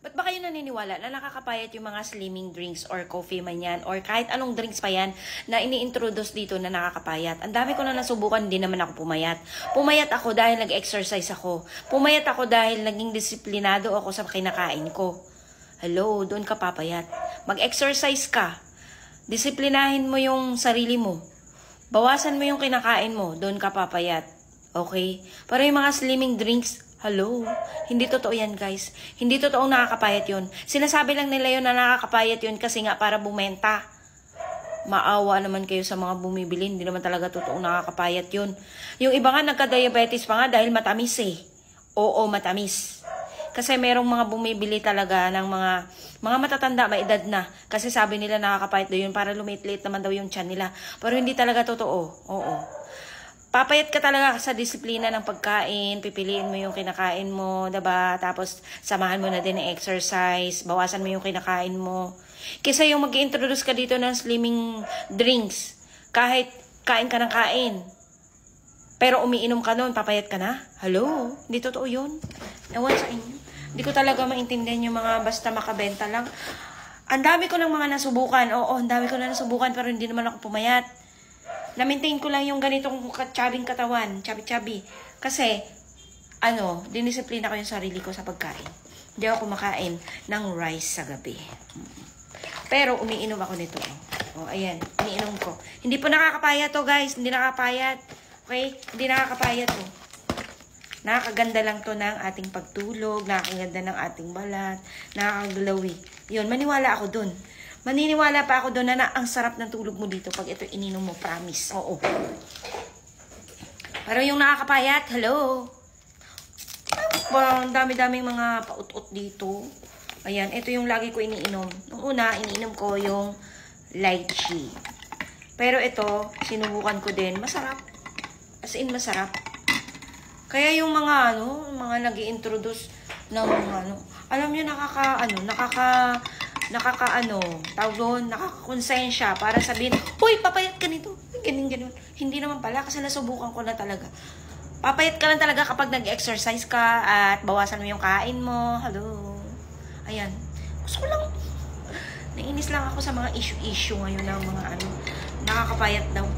Ba't ba kayo naniniwala na nakakapayat yung mga slimming drinks or coffee man yan or kahit anong drinks pa yan na ini-introduce dito na nakakapayat? Ang dami ko na nasubukan, hindi naman ako pumayat. Pumayat ako dahil nag-exercise ako. Pumayat ako dahil naging disiplinado ako sa kinakain ko. Hello, doon ka papayat. Mag-exercise ka. Disiplinahin mo yung sarili mo. Bawasan mo yung kinakain mo, doon ka papayat. Okay? Pero yung mga slimming drinks, hello, hindi totoo yan guys. Hindi totoong nakakapayat yun. Sinasabi lang nila yun na nakakapayat yun kasi nga para bumenta. Maawa naman kayo sa mga bumibili. Hindi naman talaga totoong nakakapayat yun. Yung iba nga nagka-diabetes pa nga dahil matamis eh. Oo, matamis. Kasi merong mga bumibili talaga ng mga matatanda, may edad na. Kasi sabi nila nakakapayat daw yun para lumit-lit naman daw yung tiyan nila. Pero hindi talaga totoo. Oo. Papayat ka talaga sa disiplina ng pagkain, pipiliin mo yung kinakain mo, diba? Tapos samahan mo na din ng exercise, bawasan mo yung kinakain mo. Kaysa yung mag-introduce ka dito ng slimming drinks, kahit kain ka ng kain, pero umiinom ka nun, papayat ka na? Hello? Hindi totoo yun. Ewan sa inyo. Hindi ko talaga maintindihan yung mga basta makabenta lang. Ang dami ko ng mga nasubukan. Oo, ang dami ko na nasubukan pero hindi naman ako pumayat. Na-maintain ko lang yung ganitong chabing katawan, chabi-chabi. Kasi, dinisiplina ko yung sarili ko sa pagkain. Hindi ako kumakain ng rice sa gabi. Pero, umiinom ako nito. O, ayan, iniinom ko. Hindi po nakakapayat to, guys. Hindi nakakapayat. Okay? Hindi nakakapayat to. Nakakaganda lang to ng ating pagtulog, nakakaganda ng ating balat, nakakaglawi. Yun, maniwala ako dun. Maniniwala pa ako doon na ang sarap ng tulog mo dito pag ito ininom mo, promise. Oo. Pero yung nakakapayat, hello. Ang dami-daming mga paut-ut dito. Ayan, ito yung lagi ko iniinom. Nung una, iniinom ko yung lychee. Pero ito, sinubukan ko din. Masarap. As in, masarap. Kaya yung mga, mga nag-i-introduce ng alam nyo, tawag doon, nakakakonsensya para sabihin, uy, papayat ka nito. Ganun. Hindi naman pala kasi nasubukan ko na talaga. Papayat ka lang talaga kapag nag-exercise ka at bawasan mo yung kain mo. Hello. Ayan. Gusto ko lang, nainis lang ako sa mga issue ngayon ng mga nakakapayat daw.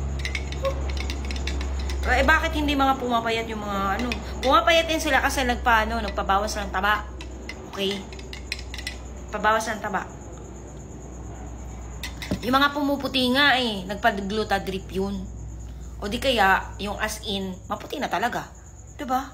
Eh, bakit hindi mga pumapayat yung mga pumapayat din sila kasi nagpabawas ng taba. Okay? Pabawas ng taba. Yung mga pumuputi nga nagpa-glutadrip yun. O di kaya, yung as in, maputi na talaga. Diba?